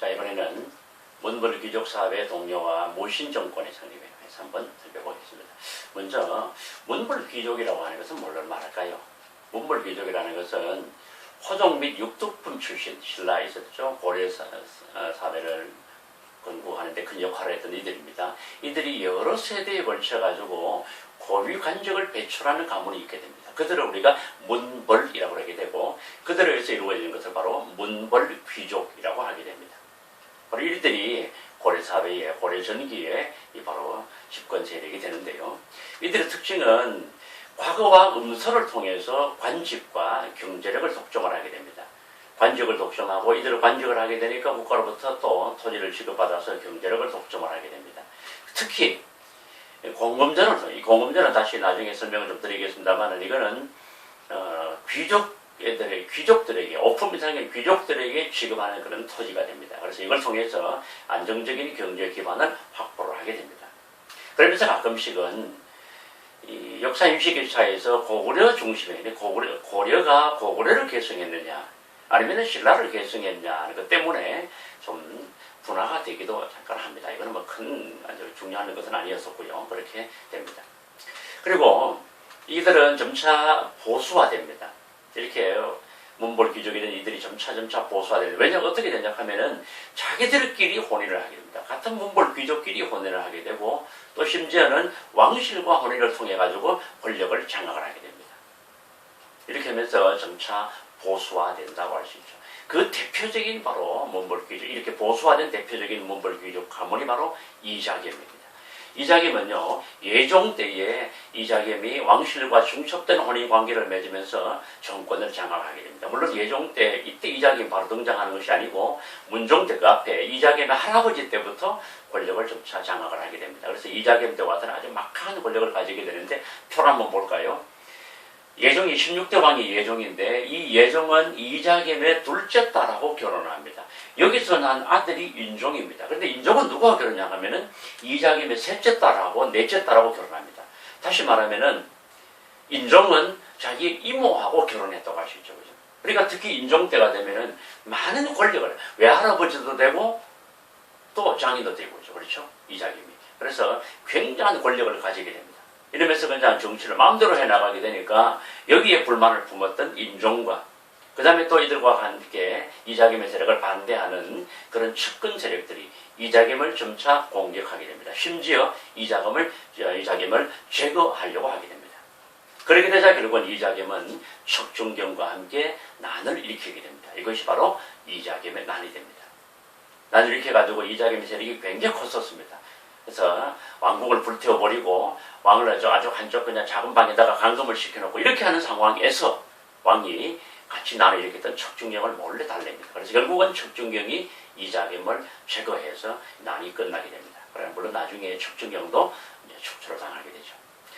자, 이번에는 몬골 귀족 사회의 동료와 모신 정권의 창립에 대해서 한번 살펴보겠습니다. 먼저 몬골 귀족이라고 하는 것은 뭘로 말할까요? 몬골 귀족이라는 것은 호족 및 육두품 출신 신라에 있었죠. 고려 사회를 건국하는 데 큰 역할을 했던 이들입니다. 이들이 여러 세대에 걸쳐가지고 고위 관직을 배출하는 가문이 있게 됩니다. 그들을 우리가 문벌이라고 하게 되고, 그들에 의해서 이루어지는 것을 바로 문벌 귀족이라고 하게 됩니다. 바로 이들이 고려사회에, 고려전기에 바로 집권 세력이 되는데요. 이들의 특징은 과거와 음서를 통해서 관직과 경제력을 독점을 하게 됩니다. 관직을 독점하고, 이들을 관직을 하게 되니까 국가로부터 또 토지를 지급받아서 경제력을 독점을 하게 됩니다. 특히 공금전을, 이 공금전은 다시 나중에 설명을 좀 드리겠습니다만, 이거는 귀족들에게, 오품 이상의 귀족들에게 지급하는 그런 토지가 됩니다. 그래서 이걸 통해서 안정적인 경제 기반을 확보를 하게 됩니다. 그러면서 가끔씩은 이 역사 인식사에서 고구려 중심에, 고려가 고구려를 계승했느냐, 아니면 신라를 계승했냐 하는 것 때문에 좀 분화가 되기도 잠깐 합니다. 이거는 뭐 큰 아주 중요한 것은 아니었었고요. 그렇게 됩니다. 그리고 이들은 점차 보수화됩니다. 이렇게 몬골 귀족이든 이들이 점차 보수화됩니다. 왜냐하면 어떻게 되냐 하면은 자기들끼리 혼인을 하게 됩니다. 같은 몬골 귀족끼리 혼인을 하게 되고, 또 심지어는 왕실과 혼인을 통해 가지고 권력을 장악을 하게 됩니다. 이렇게 하면서 점차 보수화된다고 할 수 있죠. 그 대표적인 바로 몬골 귀족, 이렇게 보수화된 대표적인 몬골 귀족 가문이 바로 이자겸입니다. 이자겸은요, 예종 때에 이자겸이 왕실과 중첩된 혼인 관계를 맺으면서 정권을 장악하게 됩니다. 물론 예종 때, 이때 이자겸이 바로 등장하는 것이 아니고 문종 때, 그 앞에 이자겸의 할아버지 때부터 권력을 점차 장악을 하게 됩니다. 그래서 이자겸 때와서는 아주 막강한 권력을 가지게 되는데, 표를 한번 볼까요? 예종이 16대 왕이 예종인데, 이 예종은 이자겸의 둘째 딸하고 결혼을 합니다. 여기서 난 아들이 인종입니다. 그런데 인종은 누구와 결혼하냐 하면은 이자겸의 셋째 딸하고 넷째 딸하고 결혼합니다. 다시 말하면은 인종은 자기 이모하고 결혼했다고 할 수 있죠. 그죠? 그러니까 특히 인종 때가 되면은 많은 권력을, 외할아버지도 되고 또 장인도 되고 있죠. 그렇죠? 이자겸이. 그래서 굉장한 권력을 가지게 됩니다. 이러면서 그냥 정치를 마음대로 해나가게 되니까 여기에 불만을 품었던 인종과, 그 다음에 또 이들과 함께 이자겸의 세력을 반대하는 그런 측근 세력들이 이자겸을 점차 공격하게 됩니다. 심지어 이자겸을 제거하려고 하게 됩니다. 그렇게 되자 결국은 이자겸은 척중경과 함께 난을 일으키게 됩니다. 이것이 바로 이자겸의 난이 됩니다. 난을 일으켜가지고 이자겸의 세력이 굉장히 컸었습니다. 그래서 왕국을 불태워버리고 왕을 아주 한쪽 그냥 작은 방에다가 감금을 시켜놓고 이렇게 하는 상황에서 왕이 같이 난을 일으켰던 척중경을 몰래 달랩니다. 그래서 결국은 척중경이 이자겸을 제거해서 난이 끝나게 됩니다. 그러나 물론 나중에 척중경도 축출을 당하게 되죠.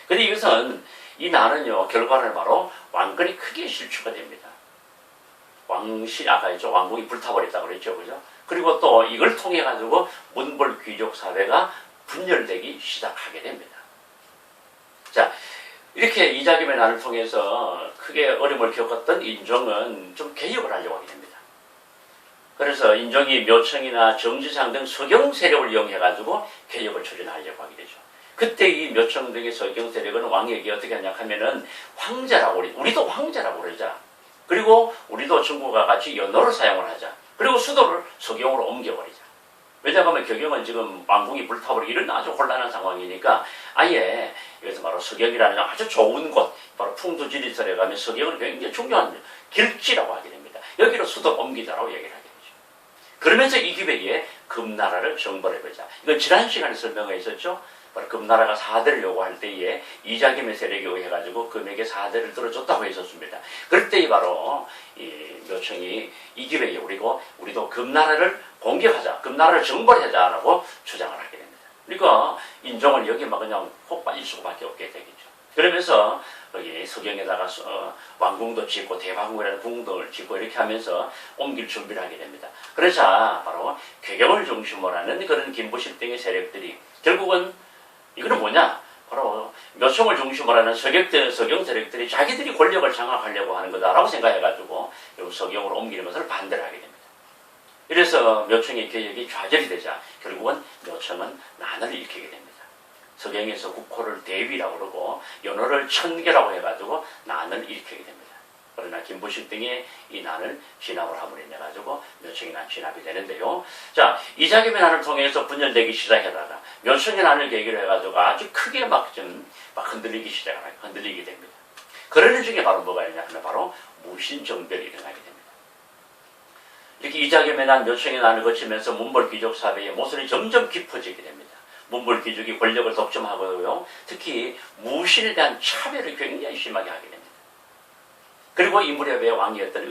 그런데 이것은, 이 난은요, 결과는 바로 왕권이 크게 실추가 됩니다. 아까 했죠, 왕국이 불타버렸다고 그랬죠, 그죠? 그리고 또 이걸 통해 가지고 몬골 귀족 사회가 분열되기 시작하게 됩니다. 자, 이렇게 이자겸의 난을 통해서 크게 어려움을 겪었던 인종은 좀 개혁을 하려고 하게 됩니다. 그래서 인종이 묘청이나 정지상 등 서경 세력을 이용해가지고 개혁을 추진하려고 하게 되죠. 그때 이 묘청 등의 서경 세력은 왕에게 어떻게 하냐 하면은 황제라고, 우리도 황제라고 그러자. 그리고 우리도 중국과 같이 연호를 사용을 하자. 그리고 수도를 서경으로 옮겨버리자. 왜냐하면 경영은 지금 왕궁이 불타버리고 이런 아주 혼란한 상황이니까 아예 여기서 바로 서경이라는 아주 좋은 곳, 바로 풍두지리설에 가면 서경은 굉장히 중요한 길지라고 하게 됩니다. 여기로 수도 옮기자라고 얘기를 하게 되죠. 그러면서 이 기회에 금나라를 정벌해보자. 이건 지난 시간에 설명해 있었죠. 바로 금나라가 사대를 요구할 때에 이자겸의 세력이 의해가지고 금에게 사대를 들어줬다고 했었습니다. 그럴 때 바로 이 묘청이 이 기회에 우리도 금나라를 공격하자, 금나라를 정벌하자라고 주장을 하게 됩니다. 그러니까 인종은 여기 막 그냥 혹 빠질 수밖에 없게 되겠죠. 그러면서 여기 서경에다가 왕궁도 짓고 대왕궁이라는 궁등을 짓고 이렇게 하면서 옮길 준비를 하게 됩니다. 그러자 바로 쾌경을 중심으로 하는 그런 김부실 등의 세력들이 결국은, 이거는 뭐냐? 바로 묘청을 중심으로 하는 서경 세력들이 자기들이 권력을 장악하려고 하는 거다라고 생각해가지고 서경으로 옮기는 것을 반대를 하게 됩니다. 이래서 묘청의 개혁이 좌절이 되자 결국은 묘청은 난을 일으키게 됩니다. 서경에서 국호를 대위라고 그러고 연호를 천계라고 해가지고 난을 일으키게 됩니다. 그러나 김부식 등이 이 난을 진압을 함으로 인해 가지고 묘청의 난 진압이 되는데요. 자, 이자겸의 난을 통해서 분열되기 시작하다가 묘청의 난을 계기로 해가지고 아주 크게 막 흔들리게 됩니다. 그러는 중에 바로 뭐가 있냐 하면 바로 무신정변이 일어나게 됩니다. 이렇게 이자겸의 난, 묘청의 난을 거치면서 문벌 귀족 사회의 모순이 점점 깊어지게 됩니다. 문벌 귀족이 권력을 독점하고요. 특히 무신에 대한 차별을 굉장히 심하게 하게 됩니다. 그리고 이 무렵에 왕이었던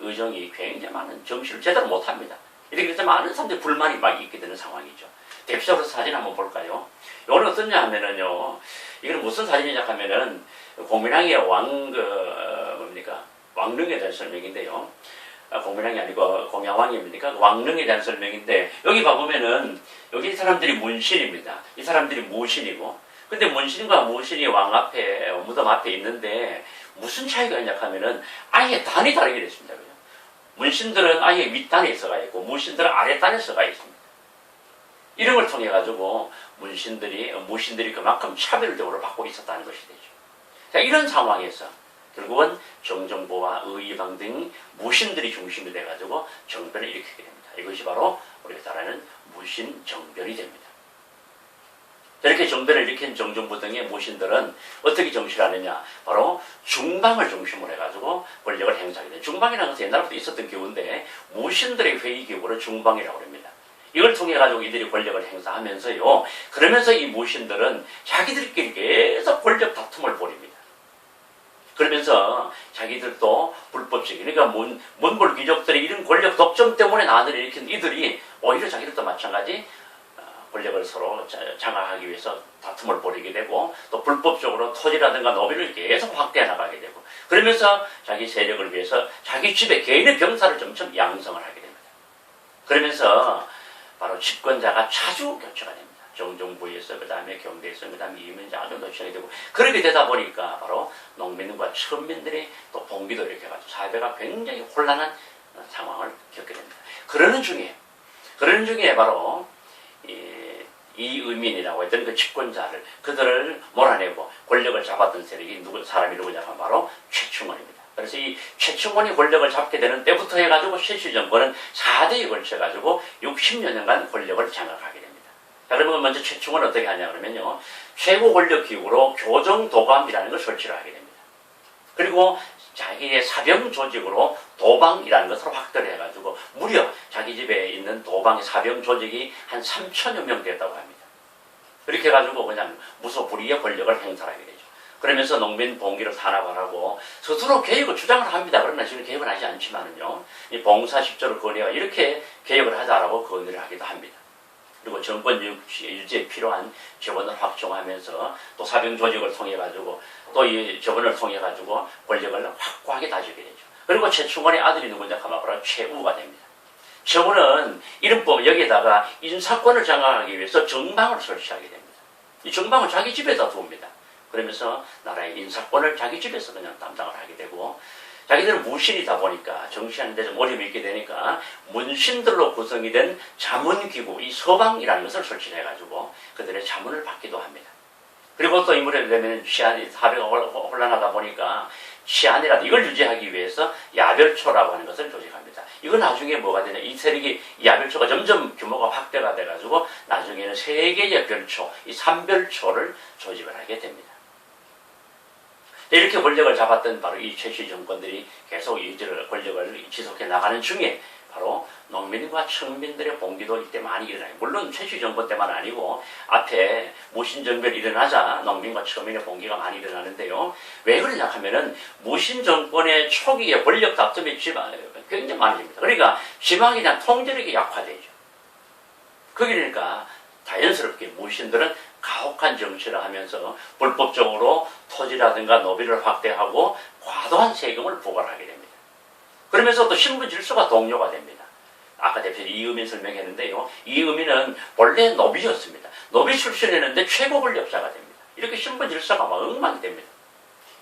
의종이 굉장히 많은 정치를 제대로 못합니다. 이렇게 해서 많은 사람들이 불만이 막 있게 되는 상황이죠. 대표적으로 사진 한번 볼까요? 이건 어떠냐 하면은요, 이건 무슨 사진이냐 하면은 공민왕의 왕릉에 대한 설명인데요. 공민왕이 아니고 공양왕입니까? 왕릉에 대한 설명인데, 여기 봐보면은, 여기 사람들이 문신입니다. 이 사람들이 무신이고, 근데 문신과 무신이 왕 앞에, 무덤 앞에 있는데, 무슨 차이가 있냐 하면은, 아예 단이 다르게 됐습니다. 그죠? 문신들은 아예 윗단에 서가 있고, 무신들은 아랫단에 서가 있습니다. 이런 걸 통해가지고, 무신들이 그만큼 차별적으로 받고 있었다는 것이 되죠. 자, 이런 상황에서, 결국은 정정보와 의의방 등 무신들이 중심이 돼가지고 정변을 일으키게 됩니다. 이것이 바로 우리가 잘 아는 무신정변이 됩니다. 이렇게 정변을 일으킨 정정부 등의 무신들은 어떻게 정치를 하느냐? 바로 중방을 중심으로 해가지고 권력을 행사하게 됩니다. 중방이라는 것은 옛날부터 있었던 기구인데 무신들의 회의 기구를 중방이라고 합니다. 이걸 통해 가지고 이들이 권력을 행사하면서요. 그러면서 이 무신들은 자기들끼리 계속 권력 다툼을 벌입니다. 그러면서 자기들도 불법적인, 그러니까 문벌 귀족들이 이런 권력 독점 때문에 난을 일으킨 이들이 오히려 자기들도 마찬가지 권력을 서로 장악하기 위해서 다툼을 벌이게 되고 또 불법적으로 토지라든가 노비를 계속 확대해 나가게 되고 그러면서 자기 세력을 위해서 자기 집에 개인의 병사를 점점 양성을 하게 됩니다. 그러면서 바로 집권자가 자주 교체가 됩니다. 정정부에서 그 다음에 경대에서 그 다음에 이민자 아주 교체가 되고 그렇게 되다 보니까 바로 농민과 천민들이 또 봉기도 이렇게 해가지고 사회가 굉장히 혼란한 상황을 겪게 됩니다. 그러는 중에 바로 이의민이라고 했던 그 집권자를 그들을 몰아내고 권력을 잡았던 세력이 사람이 누구냐 하면 바로 최충원입니다. 그래서 이 최충원이 권력을 잡게 되는 때부터 해가지고 실시정권은 4대에 걸쳐가지고 60여 년간 권력을 장악하게 됩니다. 자, 그러면 먼저 최충원은 어떻게 하냐 그러면요. 최고 권력 기구로 교정도감이라는 걸 설치를 하게 됩니다. 그리고 자기의 사병 조직으로 도방이라는 것을 확대를 해가지고 무려 자기 집에 있는 도방의 사병 조직이 한 3천여 명 됐다고 합니다. 그렇게 해가지고 그냥 무소불위의 권력을 행사하게 되죠. 그러면서 농민 봉기를 탄압을 하고 스스로 개혁을 주장을 합니다. 그러나 지금 개혁을 하지 않지만은요. 이 봉사 10조를 건의와 이렇게 개혁을 하자라고 건의를 하기도 합니다. 그리고 정권 유지에 필요한 재원을 확충하면서 또 사병 조직을 통해 가지고 또 이 재원을 통해 가지고 권력을 확고하게 다지게 되죠. 그리고 최충원의 아들이 누구냐 하면 바로 최우가 됩니다. 최우는 이른법 여기에다가 인사권을 장악하기 위해서 정방을 설치하게 됩니다. 이 정방을 자기 집에다 둡니다. 그러면서 나라의 인사권을 자기 집에서 그냥 담당을 하게 되고 자기들은 무신이다 보니까 정치하는데 좀 어려움이 있게 되니까 문신들로 구성이 된 자문기구, 이 서방이라는 것을 설치해가지고 그들의 자문을 받기도 합니다. 그리고 또 이 무렵에 되면 사회가 혼란하다 보니까 치안이라도 이걸 유지하기 위해서 야별초라고 하는 것을 조직합니다. 이건 나중에 뭐가 되냐, 이 세력이 야별초가 점점 규모가 확대가 돼가지고 나중에는 세 개의 별초, 이 3별초를 조직을 하게 됩니다. 이렇게 권력을 잡았던 바로 이 최씨 정권들이 계속 권력을 지속해 나가는 중에 바로 농민과 천민들의 봉기도 이때 많이 일어나요. 물론 최씨 정권 때만 아니고 앞에 무신정변이 일어나자 농민과 천민의 봉기가 많이 일어나는데요. 왜 그러냐 하면은 무신정권의 초기에 권력 다툼이 굉장히 많아집니다. 그러니까 지방에 대한 통제력이 약화되죠. 그러니까 자연스럽게 무신들은 가혹한 정치를 하면서 불법적으로 토지라든가 노비를 확대하고 과도한 세금을 부과하게 됩니다. 그러면서 또 신분 질서가 동요가 됩니다. 아까 대표님 이의민 설명했는데요. 이의민은 원래 노비였습니다. 노비 출신이었는데 최고 권력자가 됩니다. 이렇게 신분 질서가 막 엉망이 됩니다.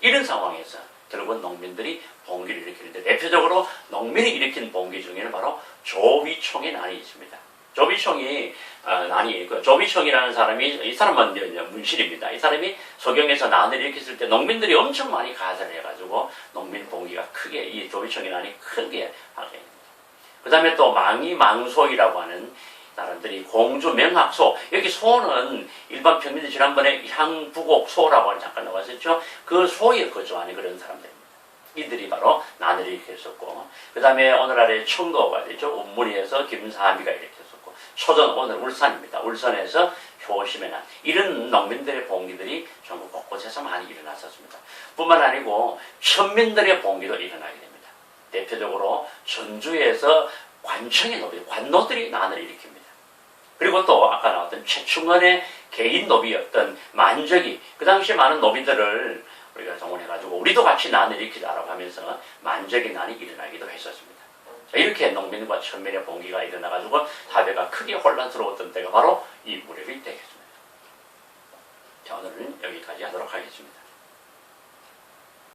이런 상황에서 들어본 농민들이 봉기를 일으키는데 대표적으로 농민이 일으킨 봉기 중에는 바로 조위총의 난이 있습니다. 조비총이 조비총이라는 사람이 이 사람은 문실입니다. 이 사람이 소경에서 난을 일으켰을 때 농민들이 엄청 많이 가세를 해가지고 농민 봉기가 크게 이 조비총의 난이 크게 하게 됩니다. 그 다음에 또 망이망소이라고 하는 사람들이 공주 명학소, 여기 소는 일반 평민들 지난번에 향부곡소라고 하는 잠깐 나왔었죠. 그 소에 거주하는 그런 사람들입니다. 이들이 바로 난을 일으켰었고, 그 다음에 오늘날의 청도가 되죠. 운문리에서 김사미가 일으켰었고, 초전 오늘 울산입니다. 울산에서 효심의 난, 이런 농민들의 봉기들이 전국 곳곳에서 많이 일어났었습니다. 뿐만 아니고 천민들의 봉기도 일어나게 됩니다. 대표적으로 전주에서 관청의 노비, 관노들이 난을 일으킵니다. 그리고 또 아까 나왔던 최충원의 개인 노비였던 만적이, 그 당시에 많은 노비들을 우리가 동원해가지고 우리도 같이 난을 일으키자라고 하면서 만적의 난이 일어나기도 했었습니다. 자, 이렇게 농민과 천민의 봉기가 일어나가지고 사회가 크게 혼란스러웠던 때가 바로 이 무렵이 되겠습니다. 자, 오늘은 여기까지 하도록 하겠습니다.